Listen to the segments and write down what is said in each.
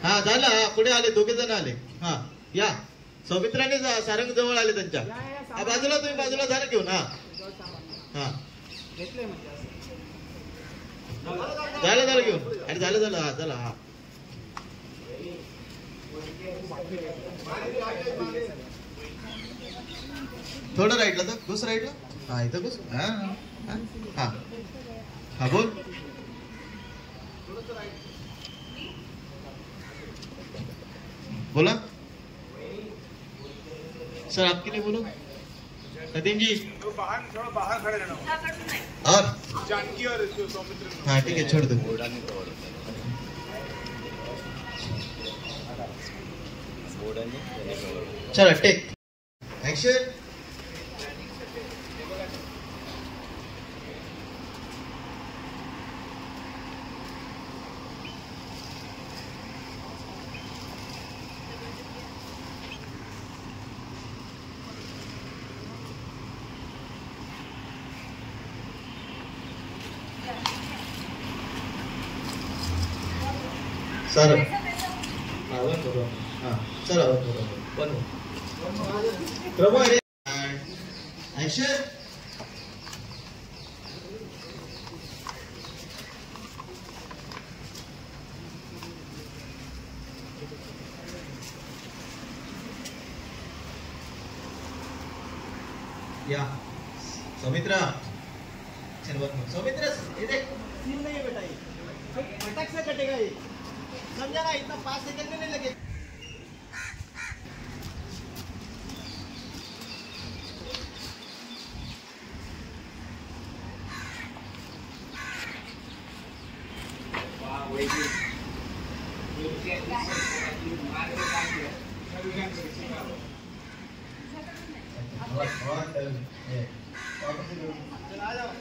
हा झालं. हा पुढे आले, दोघे जण आले. हा या. सौमित्राने सारंग जवळ आले त्यांच्या. हा बाजूला, तुम्ही बाजूला झालं घेऊन. हा हा झालं झालं घेऊन. अरे झालं झालं. हा चला. हा थोडं राईटला तर घुस, राईटला. हा इथं घुस. हा हा हा बोल. बोला सर. आपके लिए बोलो. नदीम जी बाहर खड़े रहना. और जानकी और सौमित्र. हाँ ठीक है, छोड़ दो. चलो टेक एक्शन. सर आवाज करो. हाँ सर आवाज करो. वन प्रभु एक्शन. या सौमित्रा. सौमित्रा ये देख, सीन नहीं है बेटा, ये फटक से कटेगा. ये समझा ना, इतना 5 सेकंड में नहीं लगे.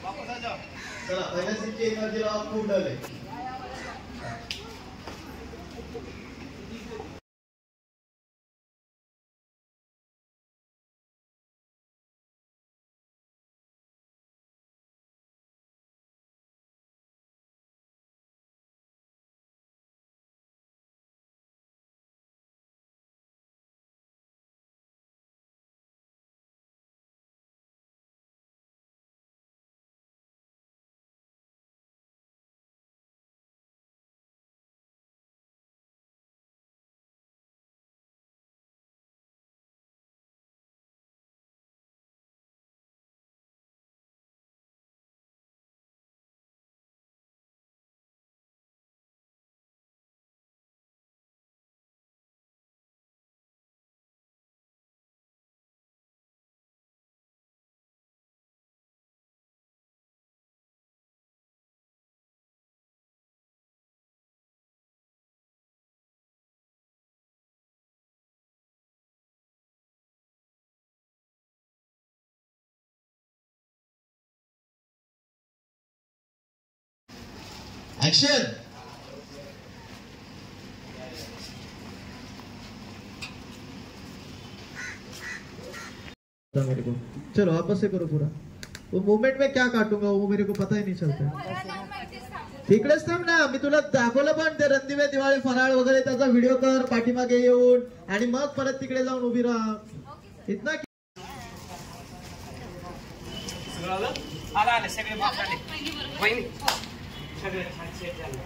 वापस आ जाओ. चला पहले सीट की एनर्जी लाओ. खूब डाले. एक्शन. मेरे को चलो वापस से करो पूरा. वो मूवमेंट में क्या काटूंगा वो मेरे को पता ही नहीं चलता. तिकडेच थांब ना, मी तुला दाखवलं पण ते रणदिवे दिवाळी फराळ वगैरे त्याचा व्हिडिओ कर पाठीमागे येऊन, आणि मग परत तिकडे जाऊन उभी राहा. इतना आला सगळे बॉक्स आले. वहिनी सगळे छान सेट झालं.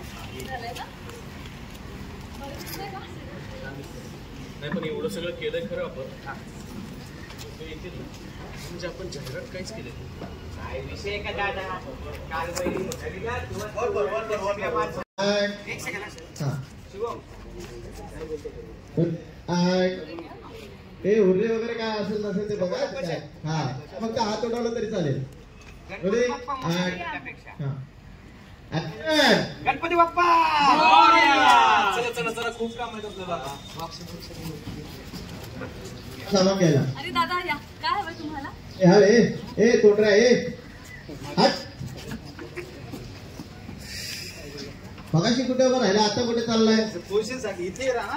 नाही पण एवढं सगळं केलंय खरं आपण. म्हणजे आपण जाहिरात काहीच केली काय विषय का दादा. काल वहिनी एक सेकंड. शिवम ते उरले वगैरे काय असेल नसेल ते बघा. हा फक्त हात उडवला तरी चालेल. ऍक्शन गणपती बाप्पा चला चला चला खूप काम आहे आपल्याला सामान घ्यायला. अरे दादा या काय हवंय तुम्हाला? ए तोंडरा हट. मगाशी कुठे उभं राहिला आता कुठे चाललाय? इथे राहा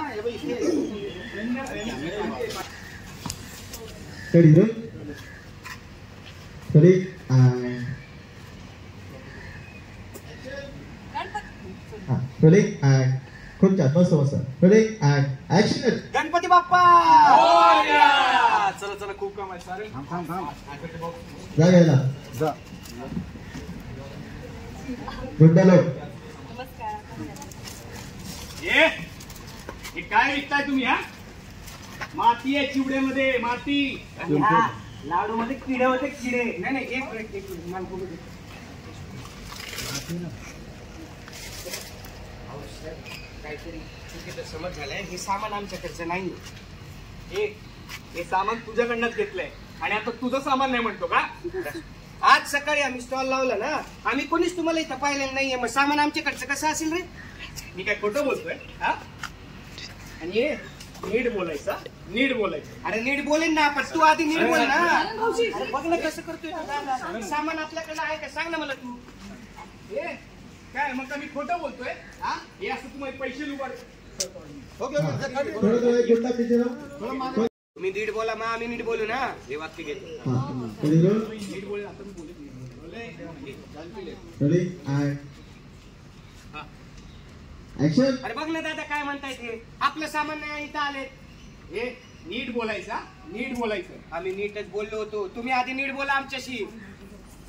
चढी रे चढी चढी खूप छान मस्त मस्त चढी ऍक्शन गणपती बाप्पा चला चला खूप काम आहे सारे जा घ्यायला गुंडा लोक. हे काय विकताय तुम्ही? हा माती आहे चिवड्यामध्ये माती लाडू मध्ये किडे होते किडे. नाही नाही एक मिनिट मला बघू दे. काहीतरी चुकीचा समज झालाय. हे सामान आमच्याकडचं नाही. हे सामान तुझ्याकडनंच घेतलंय आणि आता तुझं सामान नाही म्हणतो का? आज सकाळी आम्ही स्टॉल लावला ना, आम्ही कोणीच तुम्हाला इथं पाहिलेलं नाहीये. मग सामान आमच्याकडचं कसं असेल रे? मी काय खोटं बोलतोय? हा आणि नीट बोलायचं नीट बोलायचं. अरे नीट बोलेन ना पण तू आधी नीट बोल ना. अरे बघ ना कसं करतोय. सामान आपल्याकडे आहे का सांग ना मला तू. काय मग मी खोटं बोलतोय? हा हे असं तुम्हाला पैसे लुबाड. तुम्ही नीट बोला मग आम्ही नीट बोलू ना. हे वाक्य घेतो नीट बोल. आता मी बोलत अरे बघ ना दादा काय म्हणतायत. हे आपलं सामान नाही इथं आले. हे नीट बोलायचा नीट बोलायचं. आम्ही नीटच बोललो होतो. तुम्ही आधी नीट बोला आमच्याशी.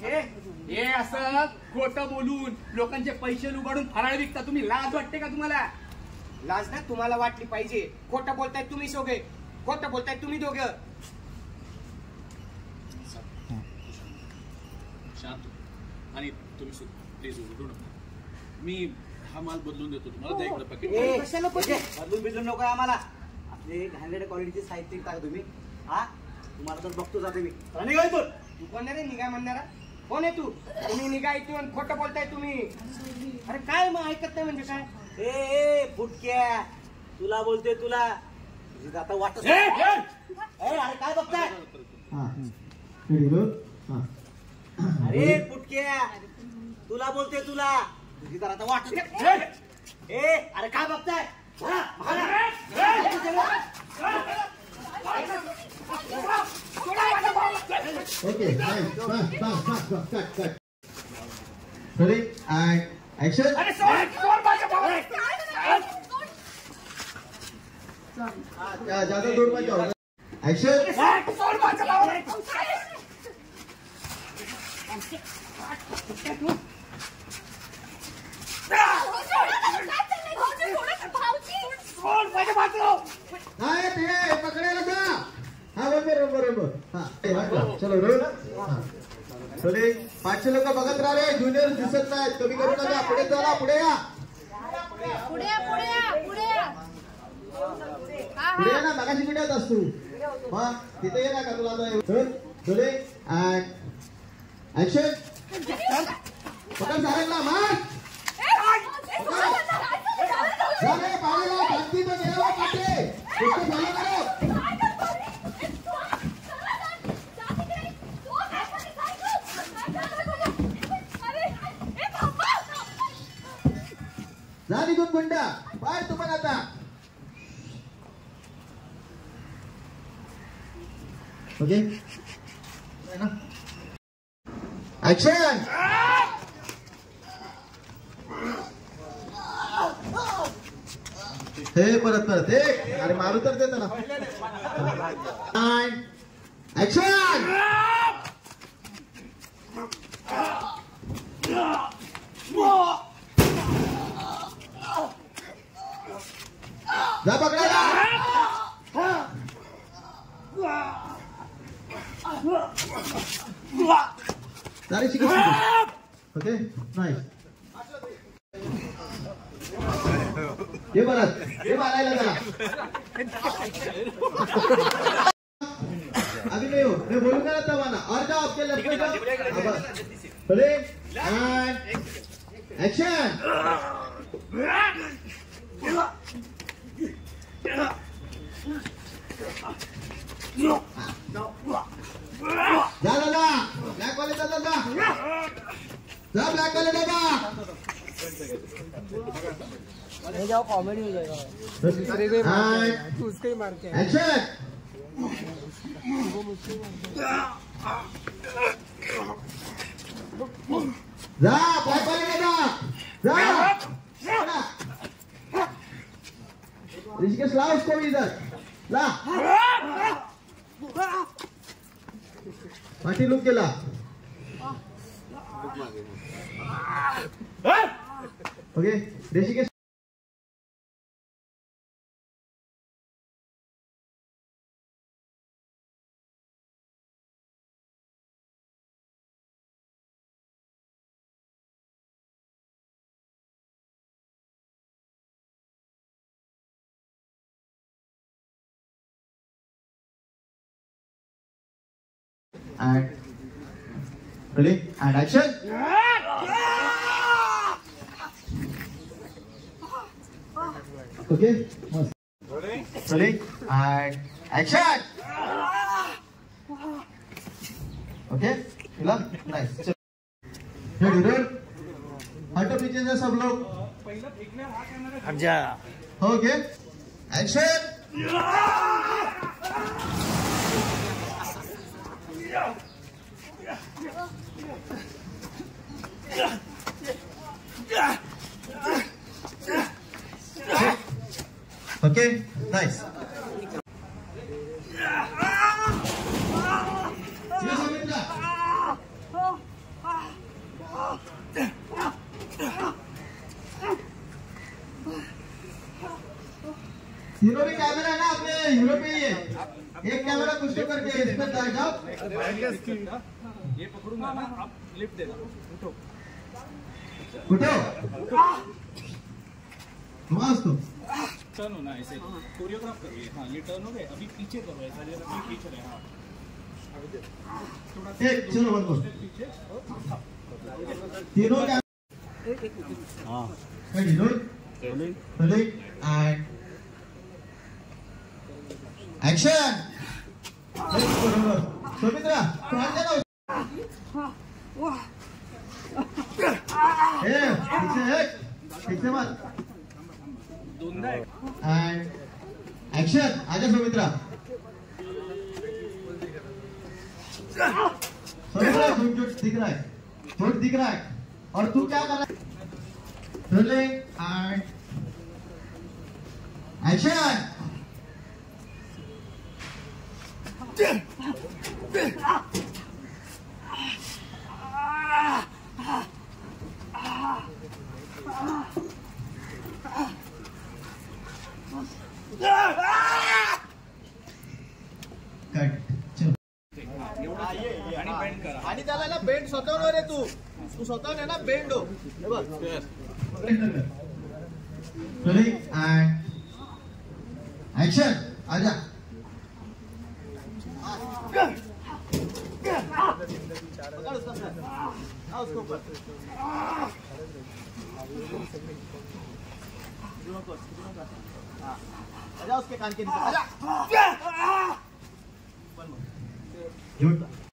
हे असं खोटं बोलून लोकांचे पैसे लुबाडून फराळ विकता तुम्ही. लाज वाटते का तुम्हाला? लाज ना तुम्हाला वाटली पाहिजे. खोटं बोलताय तुम्ही सोगे. खोटं बोलताय तुम्ही दोघं. शांत आणि तुम्ही प्लीज ओरडू नका. मी हा माल बदलून देतो तुम्हाला. द्या इकडे पाकिट. कशाला बदलून बिदलून नको आम्हाला. आपले घाणेरड्या क्वालिटीचे साहित्य टाका तुम्ही. हा तुम्हाला तर बघतो जाते मी. निघा इथून. तू कोण रे निघा म्हणणारा? कोण आहे तू? तुम्ही निघा इथून. खोटं बोलताय तुम्ही. अरे काय मग ऐकत नाही म्हणजे काय? ए फुटक्या तुला बोलतोय तुला. आता वाटत अरे काय बघताय? अरे फुटक्या तुला बोलतोय तुला. तुझी तर आता वाटत. अरे काय बघताय? Okay ready action. ज्यादा दूर मत जाओ. ऍक्शन. नाही ते पकडायला जा. हा बरोबर. हा चलो रोल. चले 500 लोक बघत राहिले. ज्युनियर दिसत नाहीत. कमी करू नका. पुढे चला. पुढे या ना. मगाशी कुठे होतास तू? मग तिथे ये ना का तुला. चले ऍक्शन. पकड सारेला मार. पाण्याला शांती तो गेला काटे. कुठे झालं करो. जा निघून गुंडा. बाहेर तू पण आता. Okay action. हे परत एक. अरे मारू तर दे त्याला. ऍक्शन. जा पकडायला. सारे शिकत. ओके नाही हे परत हे मारायला जरा. अभी नहीं हो. मैं बोलूंगा ना तब आना. और जाओ आपके लेफ्ट में जाओ. ऍक्शन. जा दादा, ब्लॅक वाले दादा जा, जा ब्लॅक वाले दादा. कॉमेडी हो जाएगा. तू उसके ही मार के ऍक्शन. जा ब्लॅक वाले दादा जा. ऋषिकेश ला उसको भी इधर ला. पाठी लुक केला. Okay Rishikesh. And ready and action. Okay, ready and action. Okay, चला nice. Ready, ready. हटो पीछे से सब लोग. हट जा. Okay, action. Okay, nice. Hero भी कैमरा है ना अपने हीरो पे ही है. एक कैमरा कुछ तो करके इस पे जाओ. ये पकडूंगा ना, आप लिफ्ट देना. उठो. उसको टर्न होना ऐसे, कोरियोग्राफ करिए. हाँ ये टर्न हो गए, अभी पीछे करो ऐसा, अभी पीछे रहे. हाँ एक चलो वन को पीछे. तीनों का. हाँ. Hero ready and action. Sumitra ध्यान देना. पीछे मत. दोनदा आहे. End action. आजा सुमित्रा. सुमित्रा झूठ दिख रहा है, झूठ दिख रहा है. और तू क्या कर रहा है. Rolling end action. आणि त्याला ना बेंड स्वतःवर रे. तू स्वतःवर ना बेंड हो. Rolling end action. आजा. उसको ऊपर. आजा उसके कान के नीचे. आजा. झूठ